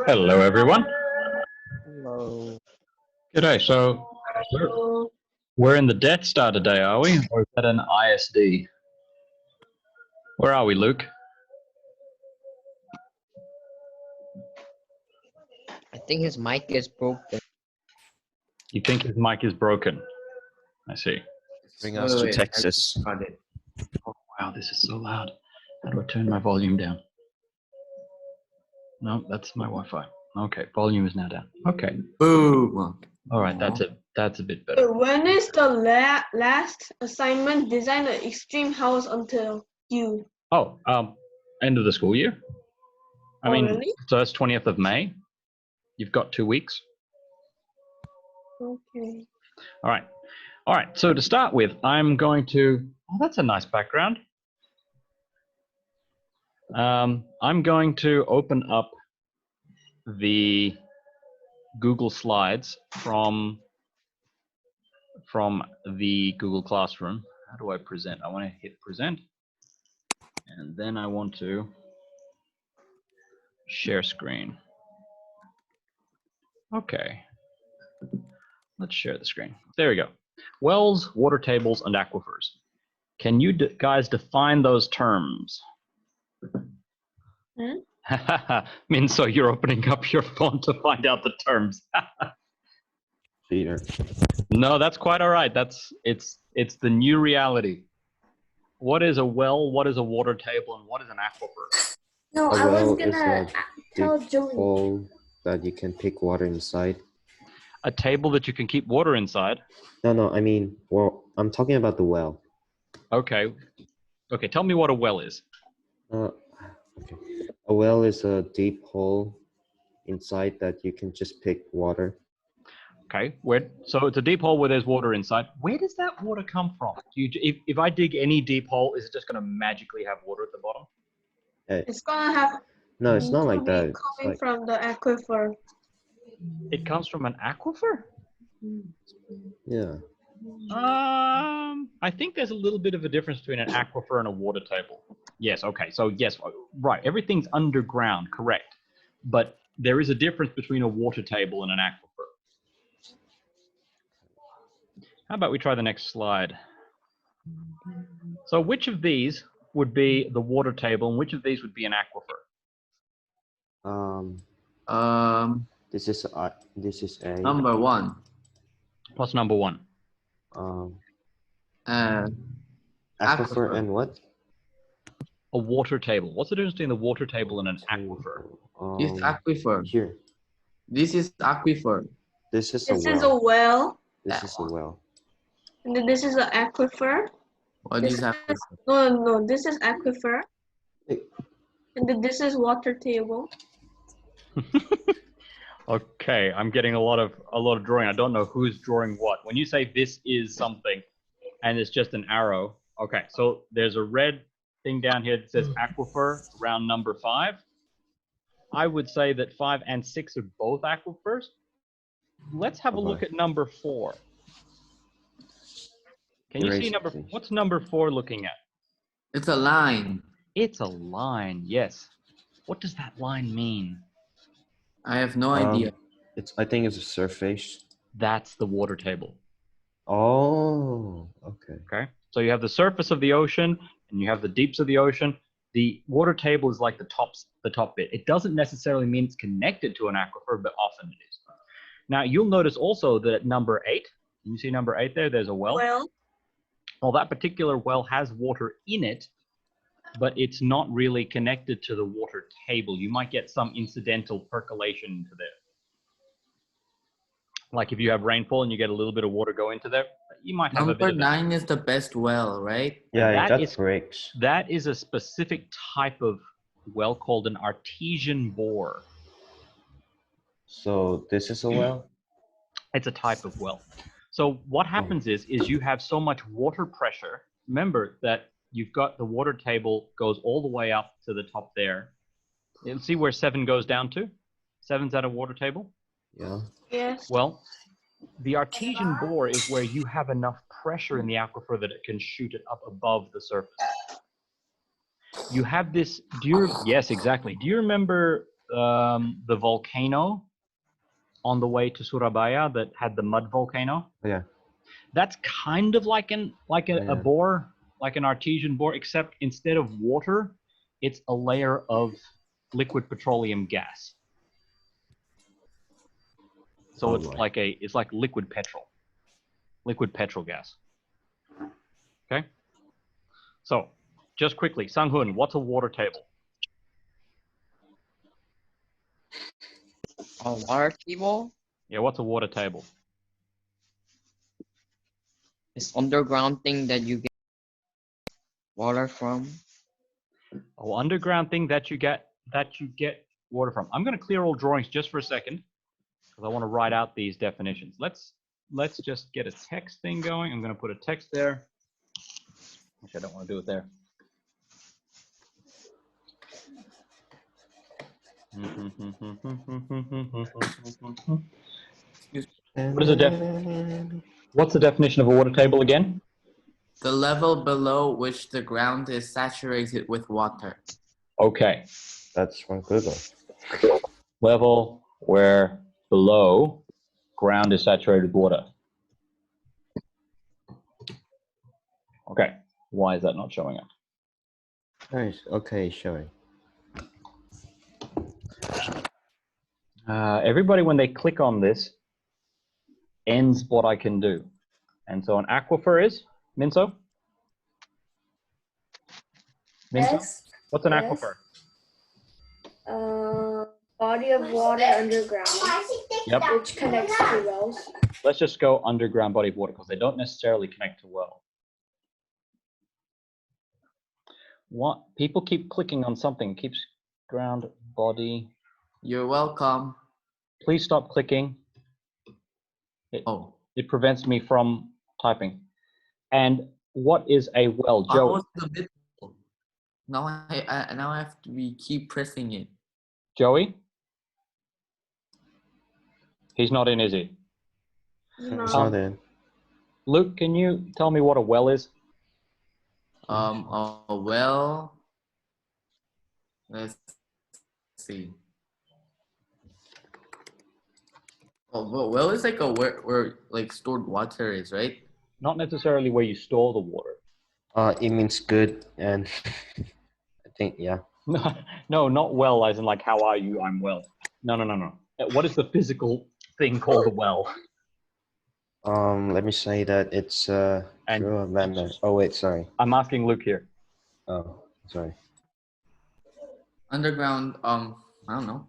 Hello, everyone. Hello. G'day. So we're in the Death Star today, are we? Or is that an ISD? Where are we, Luke? I think his mic is broken. You think his mic is broken? I see. Bring us to Texas. Oh, wow, this is so loud. How do I turn my volume down? No, that's my Wi-Fi. Okay, volume is now down. Okay. Boom. All right, that's a bit better. When is the last assignment? Design an extreme house until you. Oh, end of the school year. I mean, really? so that's 20th of May. You've got 2 weeks. Okay. All right. All right. So to start with, I'm going to. Oh, that's a nice background. I'm going to open up the Google Slides from the Google Classroom. How do I present? I want to hit present, and then I want to share screen. Okay. Let's share the screen. There we go. Wells, water tables, and aquifers. Can you guys define those terms? Means so you're opening up your phone to find out the terms. Peter. No, that's quite all right. It's the new reality. What is a well? What is a water table? And what is an aquifer? No, A I was well gonna is a tell deep Joey. hole that you can pick water inside. A table that you can keep water inside. No, I mean, well, I'm talking about the well. Okay. Okay, tell me what a well is. Okay. A well is a deep hole inside that you can just pick water. Okay, so it's a deep hole where there's water inside. Where does that water come from? If I dig any deep hole, is it just going to magically have water at the bottom? It's gonna have. No, it's not like that. Coming from the aquifer. It comes from an aquifer? Yeah. I think there's a little bit of a difference between an aquifer and a water table. Yes, okay, so yes, right, everything's underground, correct. But there is a difference between a water table and an aquifer. How about we try the next slide? So which of these would be the water table and which of these would be an aquifer? This is a Number one. What's number one? Aquifer and what? A water table. What's the difference between the water table and an aquifer? It's aquifer. Here. This is aquifer. This is a This well. is a well. This is a well. And then this is an aquifer. What is aquifer? No, this is aquifer. Hey. And then this is water table. Okay, I'm getting a lot of drawing. I don't know who's drawing what. When you say this is something and it's just an arrow, okay, so there's a red thing down here that says aquifer around number 5. I would say that 5 and 6 are both aquifers. Let's have a look at number 4. Can you see what's number 4 looking at? It's a line. It's a line, yes. What does that line mean? I have no idea. I think it's a surface. That's the water table. Oh, okay. Okay, so you have the surface of the ocean and you have the deeps of the ocean. The water table is like the top bit. It doesn't necessarily mean it's connected to an aquifer, but often it is. Now you'll notice also that at number 8, can you see number 8 there? There's a well. Well, that particular well has water in it, but it's not really connected to the water table. You might get some incidental percolation into there. Like if you have rainfall and you get a little bit of water go into there, you might have Number a bit of 9 is the best well, right? Yeah, that breaks. That is a specific type of well called an artesian bore. So this is a well? It's a type of well. So what happens is you have so much water pressure. Remember that you've got the water table goes all the way up to the top there. You see where 7 goes down to? 7's at a water table? Yeah. Yes. Well, the artesian bore is where you have enough pressure in the aquifer that it can shoot it up above the surface. You have this, yes, exactly. Do you remember the volcano on the way to Surabaya that had the mud volcano? Yeah. That's kind of like a Yeah. bore, like an artesian bore, except instead of water, it's a layer of liquid petroleum gas. So Oh it's my. like liquid petrol gas. Okay. So just quickly, Sang-hoon, what's a water table? A water table Yeah, what's a water table? is underground thing that you get water from. Oh, underground thing that you get water from. I'm going to clear all drawings just for a second because I want to write out these definitions. Let's just get a text thing going. I'm going to put a text there. Actually, I don't want to do it there. What's the definition of a water table again? The level below which the ground is saturated with water. Okay. That's from Google. Level where below ground is saturated with water. Okay. Why is that not showing up? Nice. Okay, showing. Everybody, when they click on this, ends what I can do. And so an aquifer is, Minso? Minso? Yes. What's an Yes. aquifer? Body of water underground, Yep. which connects to wells. Let's just go underground body of water because they don't necessarily connect to well. What? People keep clicking on something. Keeps ground body. You're welcome. Please stop clicking. Oh. It prevents me from typing. And what is a well, I Joe? was a bit. Now I have to keep pressing it. Joey? He's not in, is he? No. So then, Luke, can you tell me what a well is? Well, let's see. Well is like where like stored water is, right? Not necessarily where you store the water. it means good, and I think yeah. No, not well as in like, how are you? I'm well. No. What is the physical thing called a well? Let me say that it's And- true of Lambda. Oh wait, sorry. I'm asking Luke here. Oh, sorry. Underground. I don't know.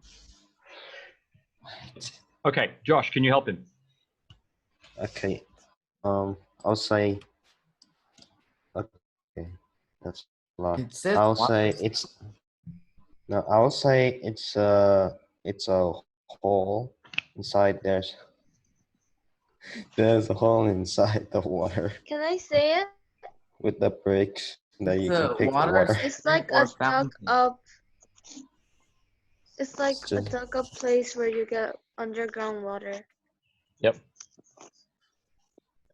Okay, Josh, can you help him? Okay. I'll say. Okay, that's a lot. It says I'll water. say it's. No, I'll say it's a hole inside. There's a hole inside the water Can I say it? with the bricks that you It's can a pick the water water. It's like or a dug fountain. up. It's like a Just- dug up place where you get underground water. Yep.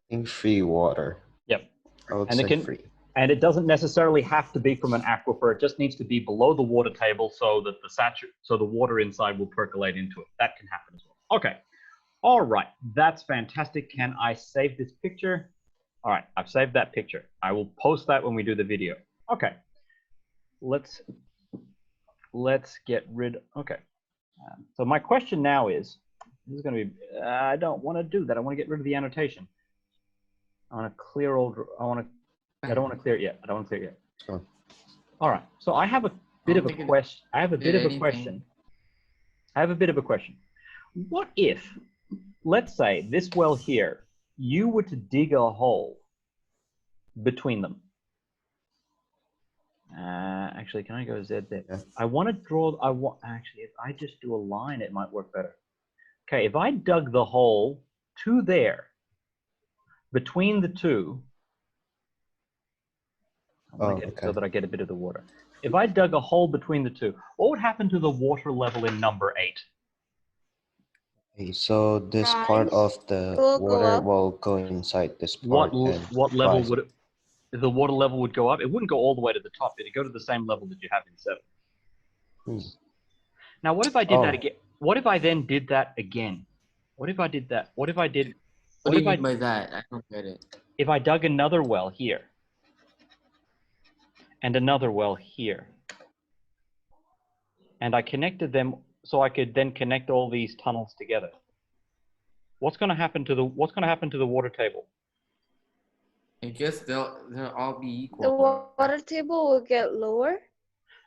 In free water. Yep. I would And it say can- free. And it doesn't necessarily have to be from an aquifer. It just needs to be below the water table so that the water inside will percolate into it. That can happen as well. Okay. All right. That's fantastic. Can I save this picture? All right. I've saved that picture. I will post that when we do the video. Okay. Let's get rid. Okay. So my question now is, this is going to be, I don't want to do that. I want to get rid of the annotation. I want to clear all, I don't want to clear it yet. Oh. All right. So I have a bit of a think it question. I have a bit of a anything. question. What if, let's say this well here, you were to dig a hole between them? Actually, can I go Z there? Yeah. I want to draw, actually, if I just do a line, it might work better. Okay, if I dug the hole to there, between the two, I want to get it so that I get a bit of the water. If I dug a hole between the two, what would happen to the water level in number 8? Okay, so this part Rise. of the Will go water up. will go inside this What part. and level rise. would it, the water level would go up? It wouldn't go all the way to the top. It'd go to the same level that you have in 7. Now, what if I did that Oh. again? What if I then did that again? What if I did that? What if I did? What What do if you I mean by that? I don't get it. if I dug another well here and another well here, and I connected them so I could then connect all these tunnels together? What's going to happen to the water table? I guess they'll all be The equal. water table will get lower.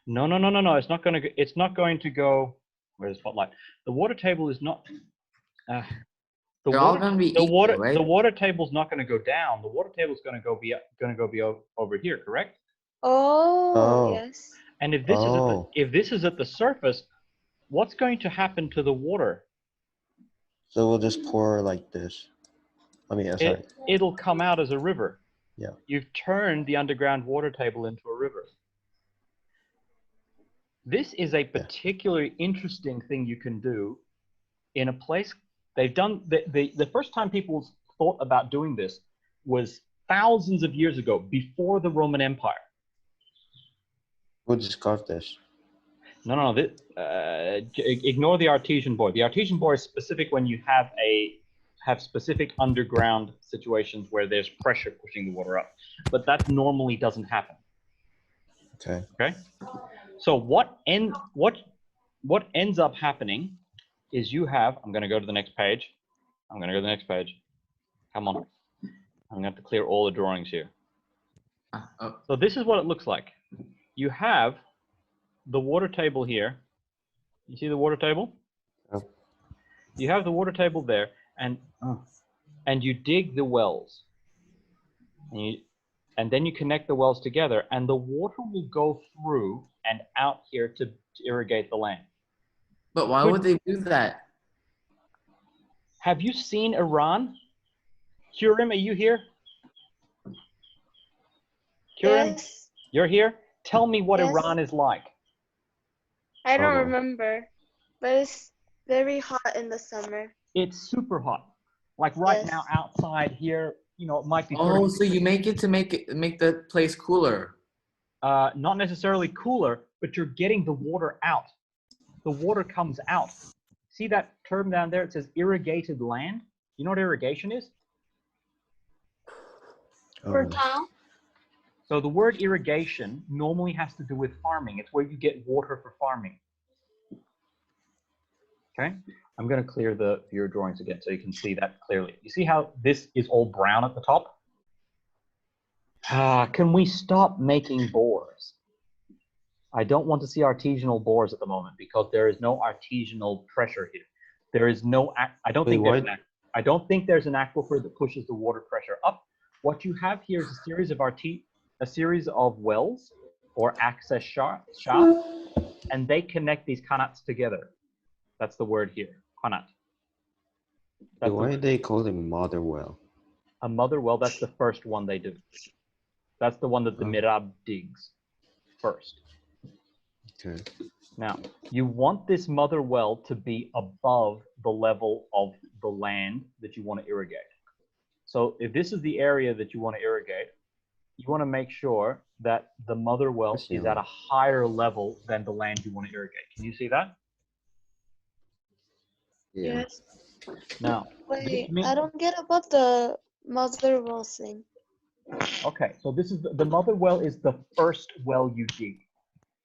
No, no, no, no, no. It's not going to. It's not going to go. Where's the spotlight? The water table is not. The They're all water, gonna be the equal, water, right? the water table's not going to go down. The water table's going to go be over here, correct? Oh, Oh. yes. And if this is Oh. if this is at the surface, what's going to happen to the water? So we'll just pour like this. I mean, sorry. It'll come out as a river. Yeah. You've turned the underground water table into a river. This is a particularly interesting thing you can do in a place. They've done the first time people thought about doing this was thousands of years ago, before the Roman Empire. We'll just carve this. No. Ignore the artesian bore. The artesian bore is specific when you have specific underground situations where there's pressure pushing the water up, but that normally doesn't happen. Okay. Okay. So what ends up happening is you have. I'm going to go to the next page. Come on. I'm going to have to clear all the drawings here. Oh, So this is what it looks like. You have the water table here. You see the water table? Yep. You have the water table there, and you dig the wells. And then you connect the wells together, and the water will go through and out here to irrigate the land. but why would they do that? Have you seen Iran? Kurim, are you here? Kurim, Yes. you're here? Tell me what Yes. Iran is like. I don't Oh. remember, but it's very hot in the summer. It's super hot. Like right Yes. now outside here, it might be 30. Oh, so you make the place cooler. Not necessarily cooler, but you're getting the water out. The water comes out. See that term down there? It says irrigated land. You know what irrigation is? Fertile. So the word irrigation normally has to do with farming. It's where you get water for farming. Okay, I'm going to clear the viewer drawings again so you can see that clearly. You see how this is all brown at the top? Can we stop making bores? I don't want to see artesianal bores at the moment because there is no artesianal pressure here. There is no. I don't think there's an aquifer that pushes the water pressure up. What you have here is a series of wells or access shafts, and they connect these Qanats together. That's the word here, Qanat. Why do they call them mother well? A mother well, that's the first one they do. That's the one that the Mirab digs first. Okay. Now, you want this mother well to be above the level of the land that you want to irrigate. So if this is the area that you want to irrigate, you want to make sure that the mother well is at a higher level than the land you want to irrigate. Can you see that? Yeah. Yes. Now, Wait, I don't get about the mother well thing. okay, so this is the mother well is the first well you dig.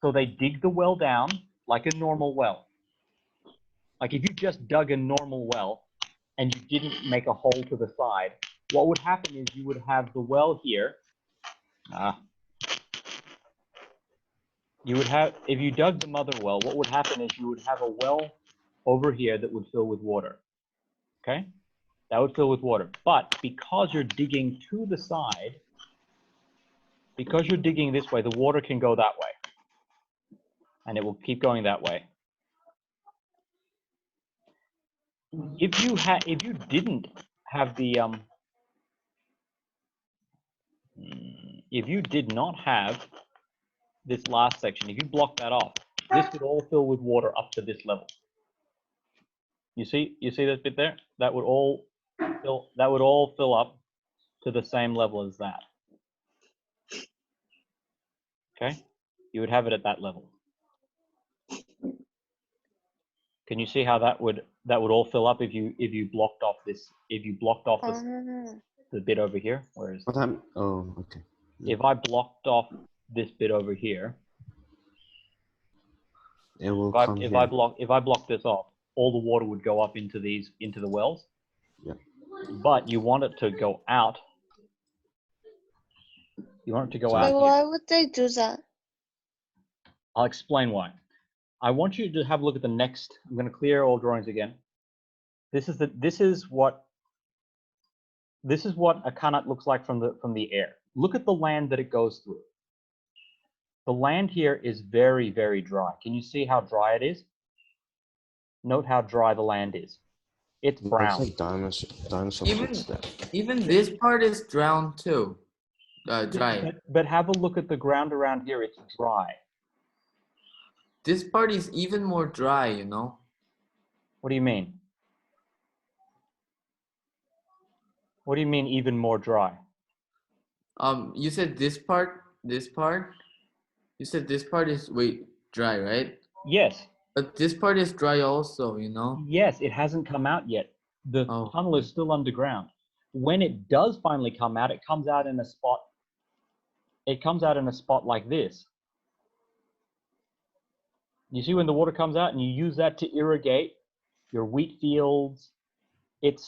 So they dig the well down like a normal well. Like if you just dug a normal well and you didn't make a hole to the side, what would happen is you would have the well here. You would have, if you dug the mother well, what would happen is you would have a well over here that would fill with water. Okay? That would fill with water. But because you're digging to the side, because you're digging this way, the water can go that way. And it will keep going that way. If you didn't have the if you did not have this last section, if you block that off, this would all fill with water up to this level. You see this bit there? That would all fill up to the same level as that. Okay? You would have it at that level. Can you see how that would all fill up if you blocked off this the bit over here? Whereas But I'm. Oh, okay. if I blocked off this bit over here, It will if come if here. I block this off, all the water would go up into the wells. Yeah. But you want it to go out. You want it to go So- out But here. why would they do that? I'll explain why. I want you to have a look at the next. I'm going to clear all drawings again. This is what a Qanat looks like from the air. Look at the land that it goes through. The land here is very, very dry. Can you see how dry it is? Note how dry the land is. It's It looks brown. like dinosaur Even footsteps. even this part is drowned too. Dry. But have a look at the ground around here. It's dry. This part is even more dry, you know. What do you mean? What do you mean even more dry? You said this part. You said this part is dry, right? Yes. But this part is dry also, you know. Yes, it hasn't come out yet. The Oh. tunnel is still underground. When it does finally come out, it comes out in a spot. It comes out in a spot like this. You see when the water comes out and you use that to irrigate your wheat fields, it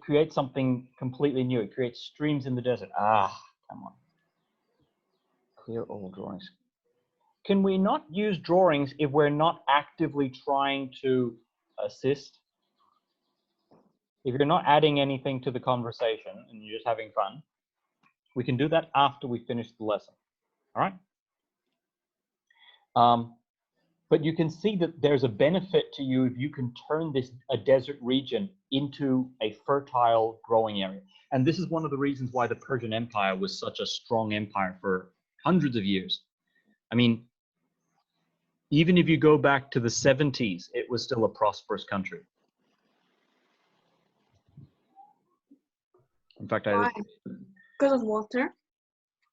creates something completely new. It creates streams in the desert. Ah, come on. Clear all drawings. Can we not use drawings if we're not actively trying to assist? If you're not adding anything to the conversation and you're just having fun, we can do that after we finish the lesson. All right? But you can see that there's a benefit to you if you can turn a desert region into a fertile growing area. And this is one of the reasons why the Persian Empire was such a strong empire for hundreds of years. I mean, even if you go back to the 70s, it was still a prosperous country. In fact, Why? Because of water?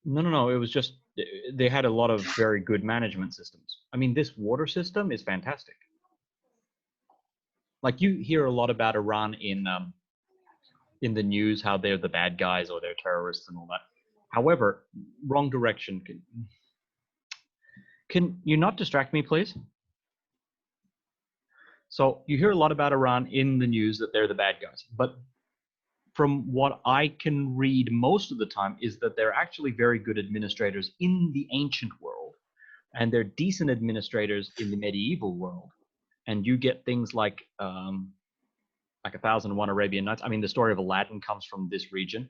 No. It was just, they had a lot of very good management systems. I mean, this water system is fantastic. Like you hear a lot about Iran in the news, how they're the bad guys or they're terrorists and all that. However, wrong direction. Can you not distract me, please? So you hear a lot about Iran in the news that they're the bad guys, but from what I can read most of the time is that they're actually very good administrators in the ancient world, and they're decent administrators in the medieval world. And you get things like 1001 Arabian Nights. I mean, the story of Aladdin comes from this region.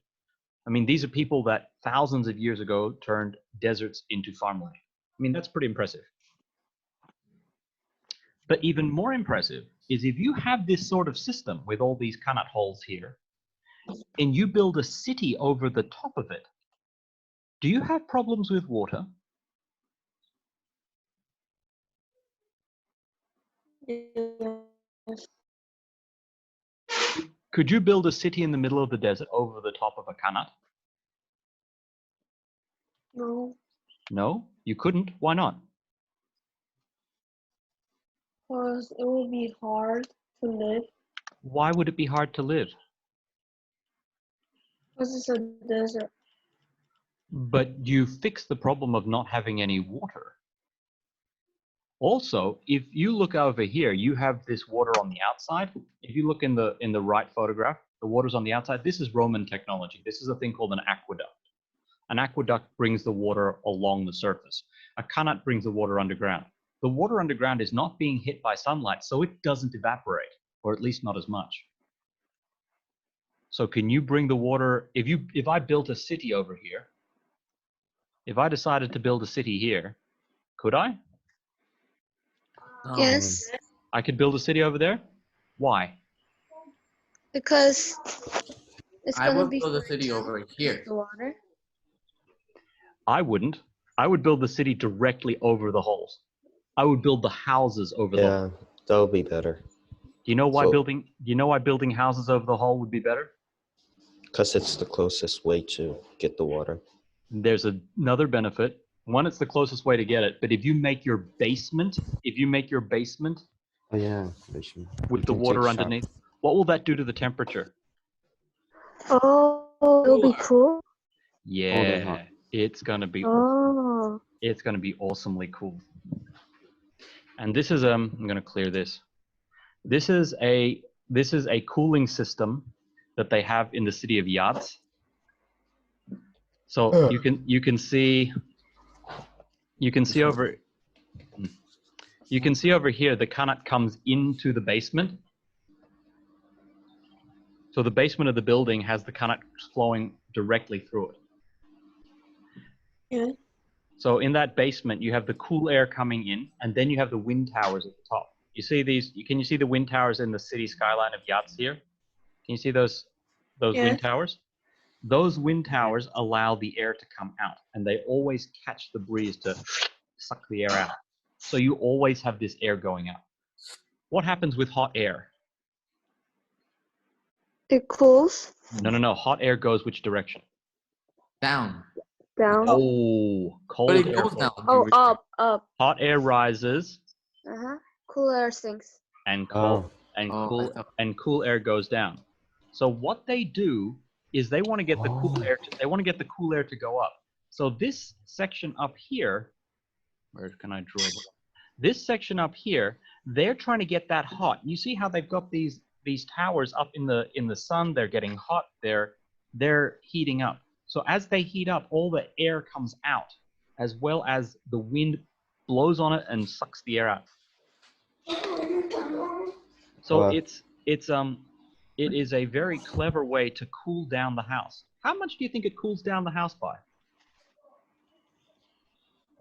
I mean, these are people that thousands of years ago turned deserts into farmland. I mean, that's pretty impressive. But even more impressive is if you have this sort of system with all these Qanat holes here, and you build a city over the top of it, do you have problems with water? Yes. Could you build a city in the middle of the desert over the top of a Qanat? No. No, you couldn't. Why not? Because it will be hard to live. Why would it be hard to live? Because it's a desert. But you fix the problem of not having any water. Also, if you look over here, you have this water on the outside. If you look in the right photograph, the water's on the outside. This is Roman technology. This is a thing called an aqueduct. An aqueduct brings the water along the surface. A Qanat brings the water underground. The water underground is not being hit by sunlight, so it doesn't evaporate, or at least not as much. So can you bring the water, if I built a city over here, if I decided to build a city here, could I? No. Yes, I could build a city over there? Why? because it's I gonna would be build a city over here. the water. I wouldn't. I would build the city directly over the holes. I would build the houses over the holes. Yeah, that would be better. Do you know why So- building houses over the hole would be better? Because it's the closest way to get the water. There's another benefit. One, it's the closest way to get it. But if you make your basement Oh yeah, you with the can water take underneath. What will that do to the temperature? Oh, it'll be cool. they're hot. Yeah, it's gonna be Oh, awesomely cool. And this is I'm gonna clear this. This is a cooling system that they have in the city of Yazd. So you can see over here the Qanat comes into the basement. So the basement of the building has the Qanat flowing directly through it. Yeah. So in that basement, you have the cool air coming in, and then you have the wind towers at the top. You see these? Can you see the wind towers in the city skyline of Yazd here? Can you see those wind Yes. towers? Those wind towers allow the air to come out, and they always catch the breeze to suck the air out. So you always have this air going out. What happens with hot air? it cools No. Hot air goes which direction? Down. down. Oh, cold But it air. goes down. Oh, up. Hot air rises, Cool air sinks. and Oh. cool air goes down. So what they do is they want to get the cool air. They want to get the cool air to go up. So this section up here, where can I draw it? This section up here, they're trying to get that hot. You see how they've got these towers up in the sun. They're getting hot. They're heating up. So as they heat up, all the air comes out, as well as the wind blows on it and sucks the air out. So it is a very clever way to cool down the house. How much do you think it cools down the house by?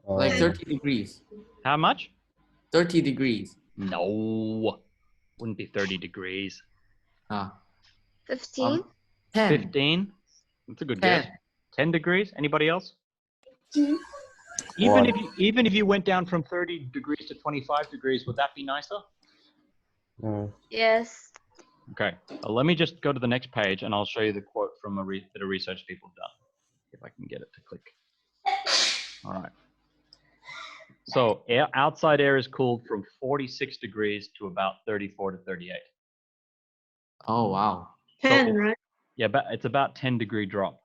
Like 30 degrees. How much? 30 degrees. No, wouldn't be 30 degrees. 15. 10. 15. That's a good guess. 10 degrees. Anybody else? Hmm. Even if you went down from 30 degrees to 25 degrees, would that be nicer? Yes. Okay. Let me just go to the next page, and I'll show you the quote from a bit of research people have done. If I can get it to click. All right. So outside air is cooled from 46 degrees to about 34 to 38. Oh, wow. 10, right? Yeah, but it's about 10-degree drop.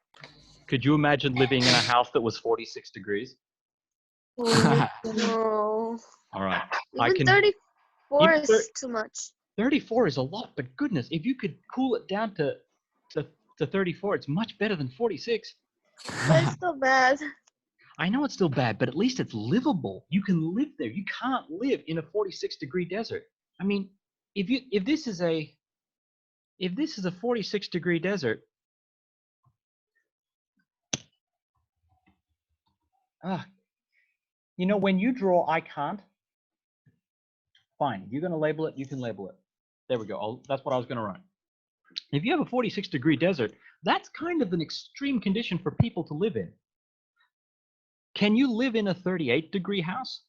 Could you imagine living in a house that was 46 degrees? No. All right. Even 34 even is too much. 34 is a lot, but goodness, if you could cool it down to 34, it's much better than 46. But it's still bad. I know it's still bad, but at least it's livable. You can live there. You can't live in a 46-degree desert. I mean, if this is a 46-degree desert, you know, when you draw I can't, fine. If you're going to label it, you can label it. There we go. That's what I was going to write. If you have a 46-degree desert, that's kind of an extreme condition for people to live in. Can you live in a 38-degree house?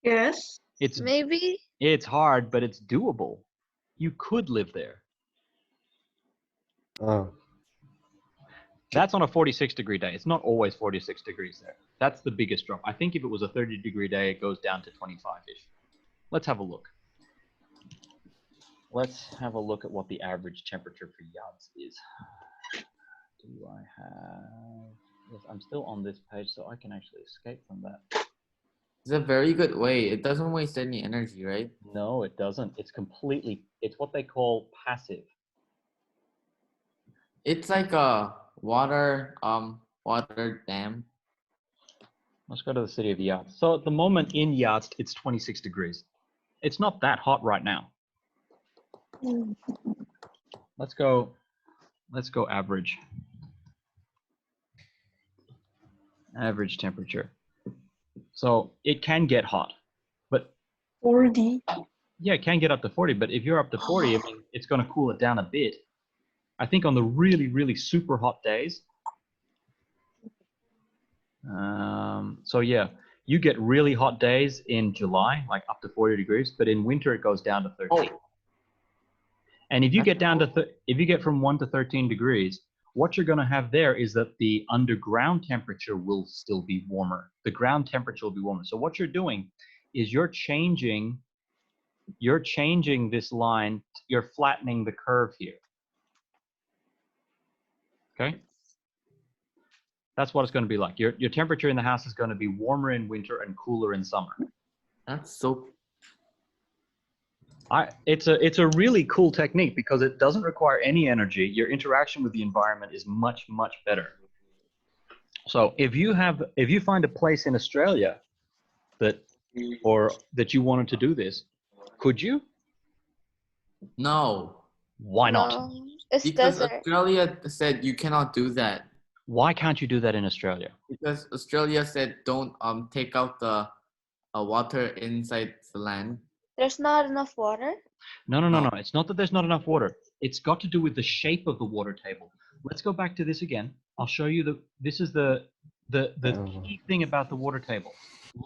Yes. Maybe. It's hard, but it's doable. You could live there. That's on a 46-degree day. It's not always 46 degrees there. That's the biggest drop. I think if it was a 30-degree day, it goes down to 25-ish. Let's have a look. Let's have a look at what the average temperature for Yazd is. Do I have... Yes, I'm still on this page, so I can actually escape from that. It's a very good way. It doesn't waste any energy, right? No, it doesn't. It's what they call passive. It's like a water dam. Let's go to the city of Yazd. So at the moment in Yazd, it's 26 degrees. It's not that hot right now. Let's go average. Average temperature. So it can get hot, but 40. yeah, it can get up to 40. But if you're up to 40, I mean, it's going to cool it down a bit. I think on the really, really super hot days. So yeah, you get really hot days in July, like up to 40 degrees, but in winter it goes down to 13. And if you get down to if you get from 1 to 13 degrees, what you're going to have there is that the underground temperature will still be warmer. The ground temperature will be warmer. So what you're doing is you're changing you're changing this line, you're flattening the curve here. Okay? That's what it's going to be like. Your temperature in the house is going to be warmer in winter and cooler in summer. That's so. It's a really cool technique because it doesn't require any energy. Your interaction with the environment is much, much better. So if you find a place in Australia that you wanted to do this, could you? No. Why not? No, it's Because desert. Australia said you cannot do that. Why can't you do that in Australia? Because Australia said don't take out the water inside the land. There's not enough water. No. It's not that there's not enough water. It's got to do with the shape of the water table. Let's go back to this again. I'll show you this is the key thing about the water table.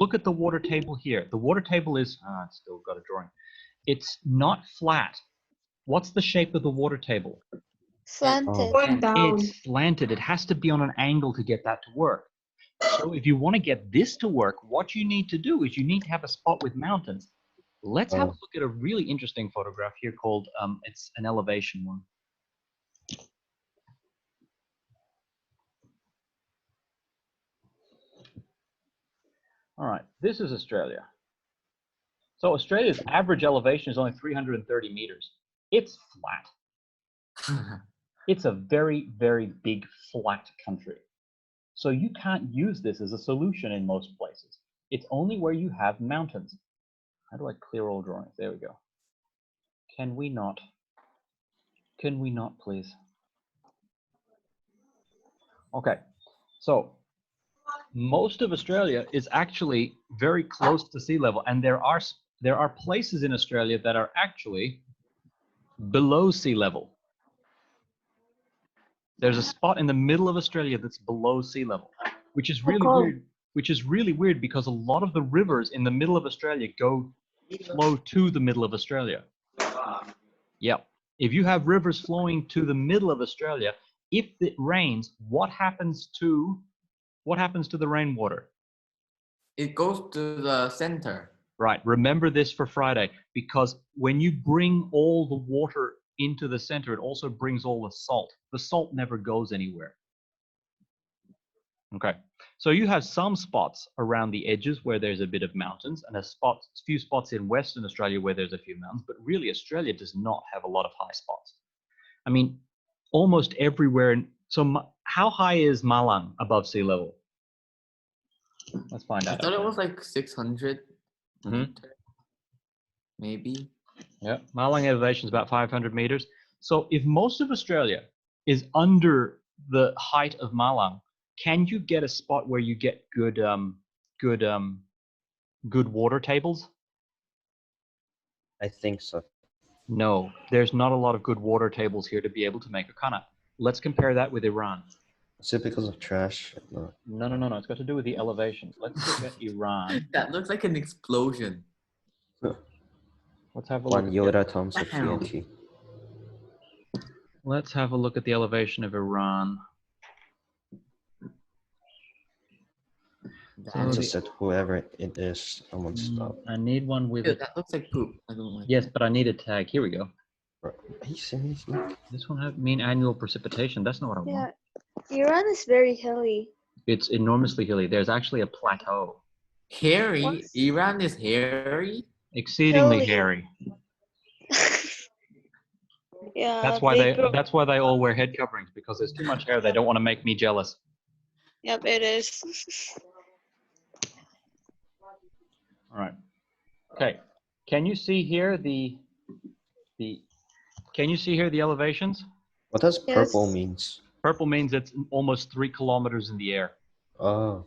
Look at the water table here. The water table is, it's still got a drawing. It's not flat. What's the shape of the water table? Slanted. Going down. It's slanted. It has to be on an angle to get that to work. So if you want to get this to work, what you need to do is you need to have a spot with mountains. Let's have a look at a really interesting photograph here called, it's an elevation one. All right, this is Australia. So Australia's average elevation is only 330 meters. It's flat. It's a very, very big flat country. So you can't use this as a solution in most places. It's only where you have mountains. How do I clear all drawings? There we go. Can we not, please? Okay, so most of Australia is actually very close to sea level, and there are places in Australia that are actually below sea level. There's a spot in the middle of Australia that's below sea level, which is really weird. Which is really weird because a lot of the rivers in the middle of Australia flow to the middle of Australia. Yep. If you have rivers flowing to the middle of Australia, if it rains, what happens to the rainwater? It goes to the center. Right. Remember this for Friday, because when you bring all the water into the center, it also brings all the salt. The salt never goes anywhere. Okay. So you have some spots around the edges where there's a bit of mountains, and a few spots in Western Australia where there's a few mountains, but really Australia does not have a lot of high spots. I mean, almost everywhere. So how high is Malang above sea level? Let's find I out. thought it was like 600. Mhm. Maybe. Yeah, Malang elevation is about 500 meters. So if most of Australia is under the height of Malang, can you get a spot where you get good water tables? I think so. No, there's not a lot of good water tables here to be able to make a Qanat. Let's compare that with Iran. Is it because of trash? No. No. It's got to do with the elevation. Let's look at Iran. That looks like an explosion. Let's have a look. One Yoda tons of Wow. TNT. Let's have a look at the elevation of Iran. I That, just said whoever it is, someone stop. I need one with Ew, it. that looks like poop. I don't like Yes, but I need a tag. Here we go. Are you serious? Nick? This one have mean annual precipitation. That's not what I want. Yeah, Iran is very hilly. It's enormously hilly. There's actually a plateau. Hairy? What? Iran is hairy? Exceedingly Hilly. hairy. Yeah, That's why they all wear head coverings, because there's too much hair. They don't want to make me jealous. Yep, it is. All right. Okay. Can you see here can you see here the elevations? What does purple Yes. means? Purple means it's almost 3 kilometers in the air. Oh.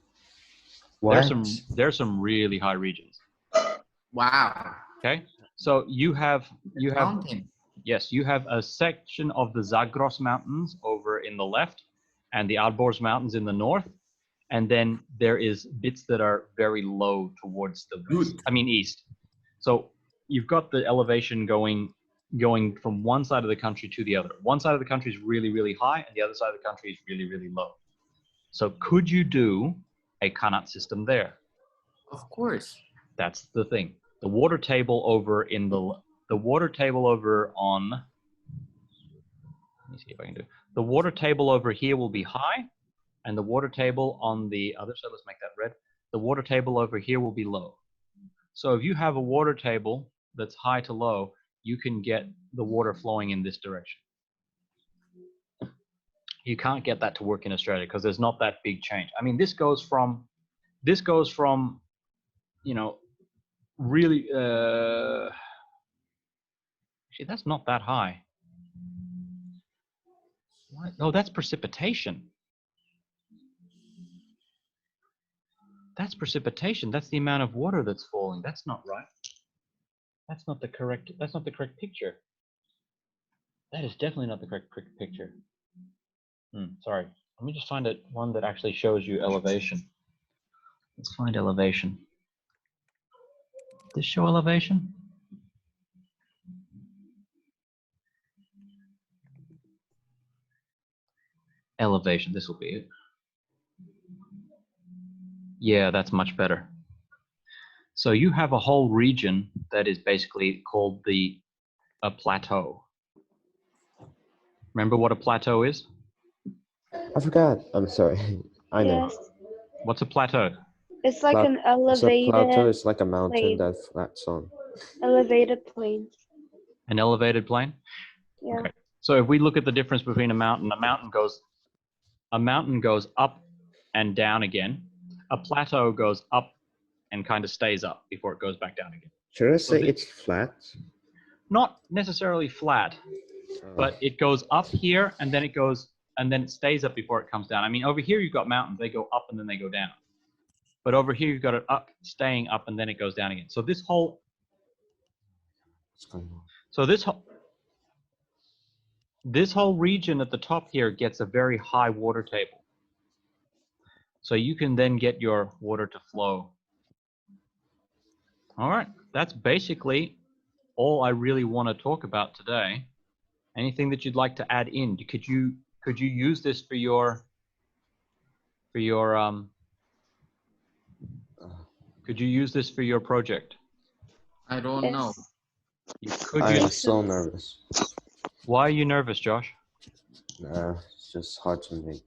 What? There's some really high regions. Wow. Okay. So you have Mountain. yes, you have a section of the Zagros Mountains over in the left and the Alborz Mountains in the north. And then there is bits that are very low towards the west, east. So you've got the elevation going from one side of the country to the other. One side of the country is really, really high, and the other side of the country is really, really low. So could you do a Qanat system there? Of course. That's the thing. The water table over in the water table over on, let me see if I can do, the water table over here will be high, and the water table on the other side, let's make that red, the water table over here will be low. So if you have a water table that's high to low, you can get the water flowing in this direction. You can't get that to work in Australia because there's not that big change. I mean, this goes from, you know, really, actually, that's not that high. What? Oh, that's precipitation. That's precipitation. That's the amount of water that's falling. That's not right. That's not the correct picture. That is definitely not the correct picture. Sorry. Let me just find one that actually shows you elevation. Let's find elevation. Does this show elevation? Elevation, this will be it. Yeah, that's much better. So you have a whole region that is basically called a plateau. Remember what a plateau is? I forgot. I'm sorry. I know. Yes. What's a plateau? It's like an So plateau elevated is like a mountain plane. that flats on. Elevated plane. An elevated plane? Yeah. Okay. So if we look at the difference between a mountain goes up and down again. A plateau goes up and kind of stays up before it goes back down again. Should I say it's flat? Not necessarily flat, but it goes up here and then it stays up before it comes down. I mean, over here you've got mountains, they go up and then they go down. But over here you've got it up, staying up, and then it goes down again. So this whole, this whole region at the top here gets a very high water table. So you can then get your water to flow. All right, that's basically all I really want to talk about today. Anything that you'd like to add in? Could you use this for your could you use this for your project? I don't know. I am so nervous. Why are you nervous, Josh? It's just hard to make.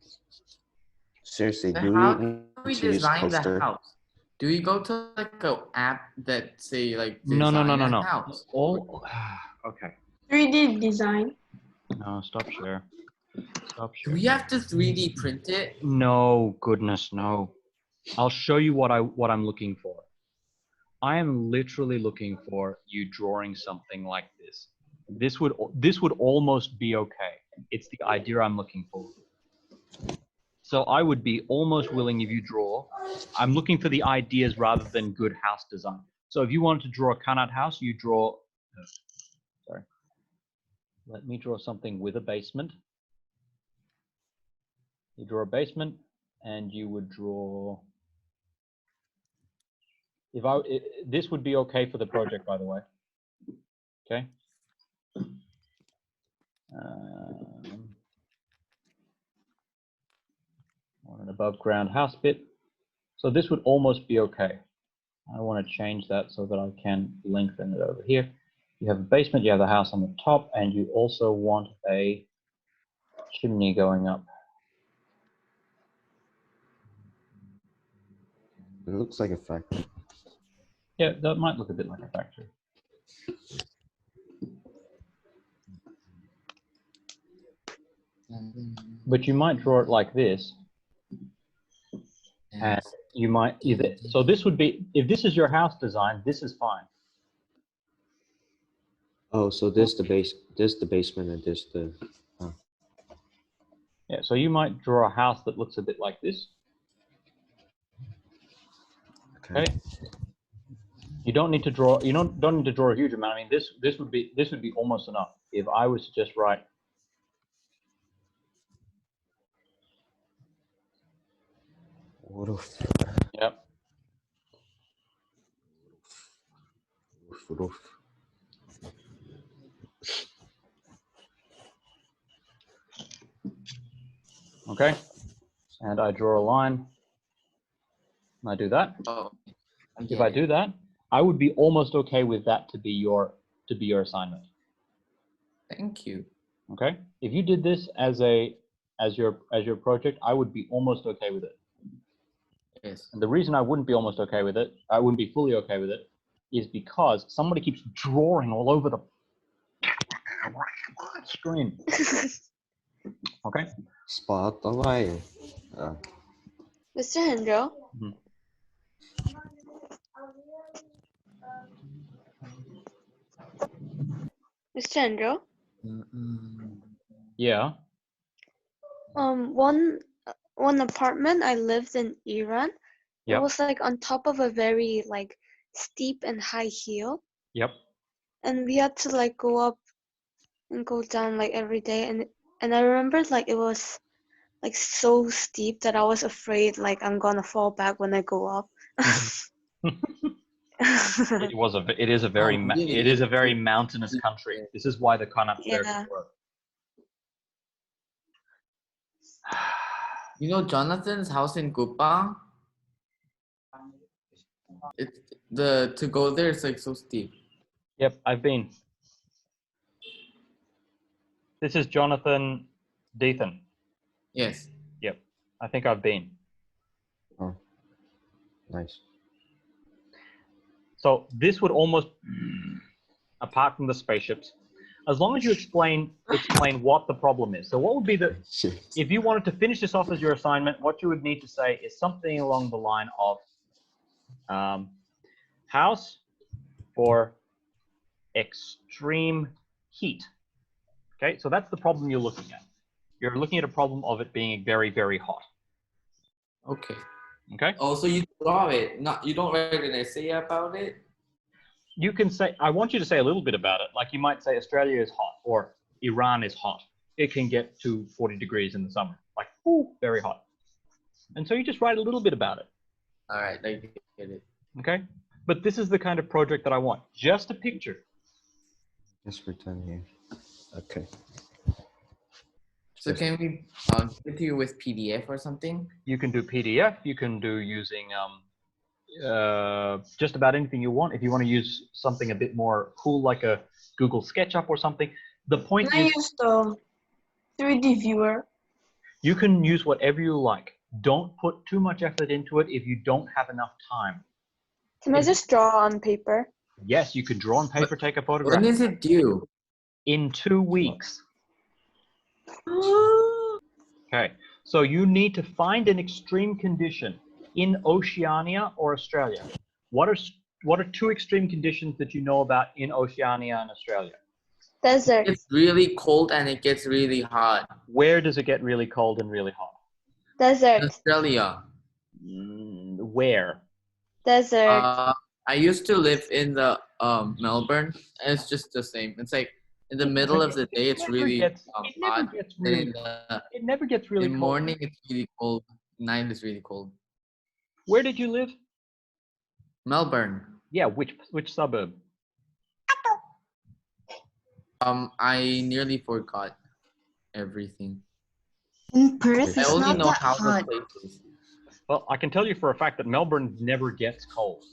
Seriously, Then do how we do need we to use design the poster? house? Do we go to like a app that say like No. design a house? Okay. 3D design. No, stop share. Stop Do share. we have to 3D print it? No, goodness, no. I'll show you what I'm looking for. I am literally looking for you drawing something like this. This would almost be okay. It's the idea I'm looking for. So I would be almost willing if you draw. I'm looking for the ideas rather than good house design. So if you want to draw a Qanat house, you draw, sorry. Let me draw something with a basement. You draw a basement and you would draw, this would be okay for the project, by the way. Okay. On an above ground house bit. So this would almost be okay. I want to change that so that I can lengthen it over here. You have a basement, you have the house on the top, and you also want a chimney going up. It looks like a factory. Yeah, that might look a bit like a factory. But you might draw it like this. And you might either, so this would be, if this is your house design, this is fine. Oh, so this the basement and this the. Oh. Yeah, so you might draw a house that looks a bit like this. Okay. You don't need to draw. You don't need to draw a huge amount. I mean, this would be almost enough if I was to just write. Yep. Okay. And I draw a line. And I do that. Oh, If I do that, I would be almost okay with that to be your assignment. Thank you. Okay? If you did this as your project, I would be almost okay with it. Yes. And the reason I wouldn't be almost okay with it, I wouldn't be fully okay with it, is because somebody keeps drawing all over the screen. Okay? Spot away. Mr. Hendro, Mhm. Mr. Hendro, Yeah. one apartment I lived in Iran. It Yep. was like on top of a very like steep and high hill, Yep. and we had to like go up and go down like every day, and I remembered like it was like so steep that I was afraid like I'm gonna fall back when I go up. It is a very Oh, really? it is a very mountainous country. This is why the Qanats there Yeah. can work. You know Jonathan's house in Kupang? It's to go there it's like so steep. Yep, I've been. This is Jonathan Deathan. Yes. Yep, I think I've been. Oh, nice. So this would almost, apart from the spaceships, as long as you explain what the problem is. So what would be the, Shit. if you wanted to finish this off as your assignment, what you would need to say is something along the line of house for extreme heat. Okay, so that's the problem you're looking at. You're looking at a problem of it being very, very hot. Okay. Okay? Oh, so you draw it. You don't write an essay about it? You can say, I want you to say a little bit about it. Like you might say Australia is hot or Iran is hot. It can get to 40 degrees in the summer. Like, ooh, very hot. And so you just write a little bit about it. All right, I get it. Okay? But this is the kind of project that I want. Just a picture. Just return here. Okay. So Just- can we give it to you with PDF or something? You can do PDF. You can do using just about anything you want. If you want to use something a bit more cool, like a Google SketchUp or something, the point Can I is use the 3D viewer? you can use whatever you like. Don't put too much effort into it if you don't have enough time. Can I just draw on paper? Yes, you can draw on paper, take a When photograph. is it due? In 2 weeks. Okay, so you need to find an extreme condition in Oceania or Australia. What are 2 extreme conditions that you know about in Oceania and Australia? Desert. It's really cold and it gets really hot. Where does it get really cold and really hot? Desert. Australia. Where? Desert. I used to live in the Melbourne, and it's just the same. It's like in the middle of the day, it's really it hot. never gets Then really in the it never gets really in cold. morning, it's really cold. Night is really cold. Where did you live? Melbourne. Yeah, which suburb? I nearly forgot everything. In Perth, I it's only not know that how the hot. place is. Well, I can tell you for a fact that Melbourne never gets cold.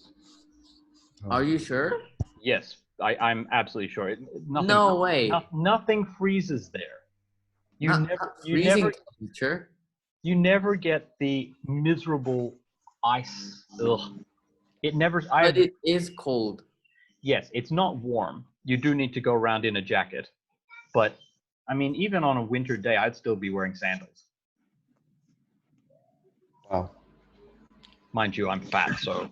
Are you sure? Yes, I'm absolutely sure. Nothing, No way. Nothing freezes there. You Not freezing temperature. you never get the miserable ice. Ugh. It never. But it is cold. Yes, it's not warm. You do need to go around in a jacket, but I mean, even on a winter day, I'd still be wearing sandals. Wow. Mind you, I'm fat, so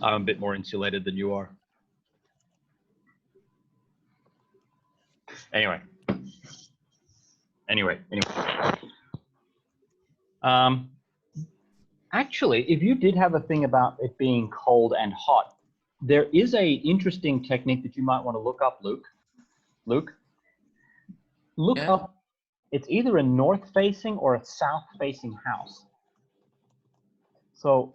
I'm a bit more insulated than you are. Anyway. Actually, if you did have a thing about it being cold and hot, there is a interesting technique that you might want to look up, Luke. Look Yeah. up. It's either a north-facing or a south-facing house. So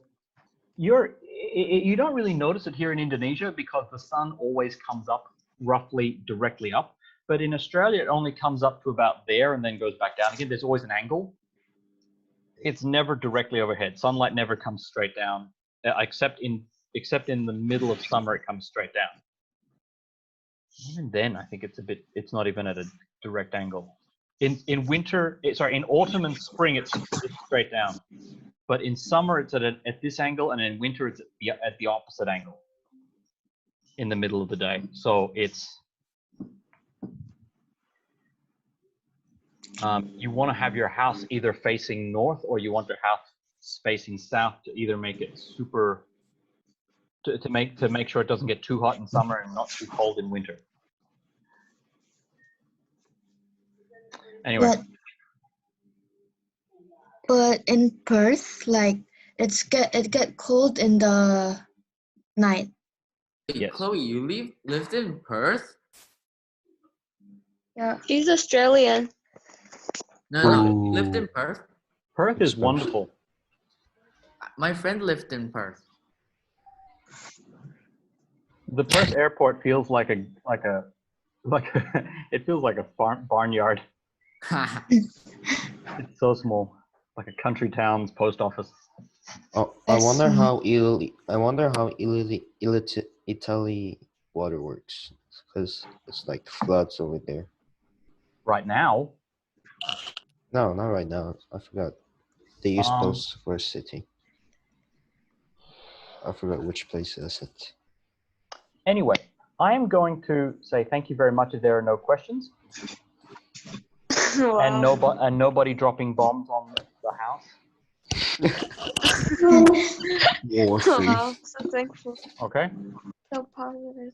you don't really notice it here in Indonesia because the sun always comes up roughly directly up. But in Australia, it only comes up to about there and then goes back down again. There's always an angle. It's never directly overhead. Sunlight never comes straight down, except in except in the middle of summer, it comes straight down. Even then, I think it's not even at a direct angle. In winter, in autumn and spring, it's straight down. But in summer, it's at this angle, and in winter, it's at the opposite angle in the middle of the day. So it's, you want to have your house either facing north or you want your house facing south to either make it super, to make sure it doesn't get too hot in summer and not too cold in winter. Anyway. But in Perth, like it get cold in the night. Yes. Chloe, you lived in Perth? Yeah. She's Australian. No, you lived in Perth? Perth is wonderful. My friend lived in Perth. The Perth airport feels like a it feels like a barnyard. It's so small, like a country town's post office. Oh, I wonder how Italy water works, because it's like floods over there. Right now, No, not right now. I forgot. They use boats for a city. I forgot which place is it. anyway, I am going to say thank you very much if there are no questions. Wow. And nobody dropping bombs on the house. Wow, so thankful. Okay. So positive.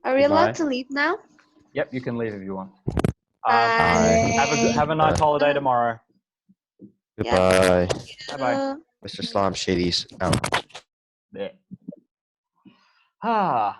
Are we allowed to leave now? Yep, you can leave if you want. Bye. Have a nice holiday tomorrow. Goodbye. Bye bye. Mr. Slime Shady's out. Yeah. Ah.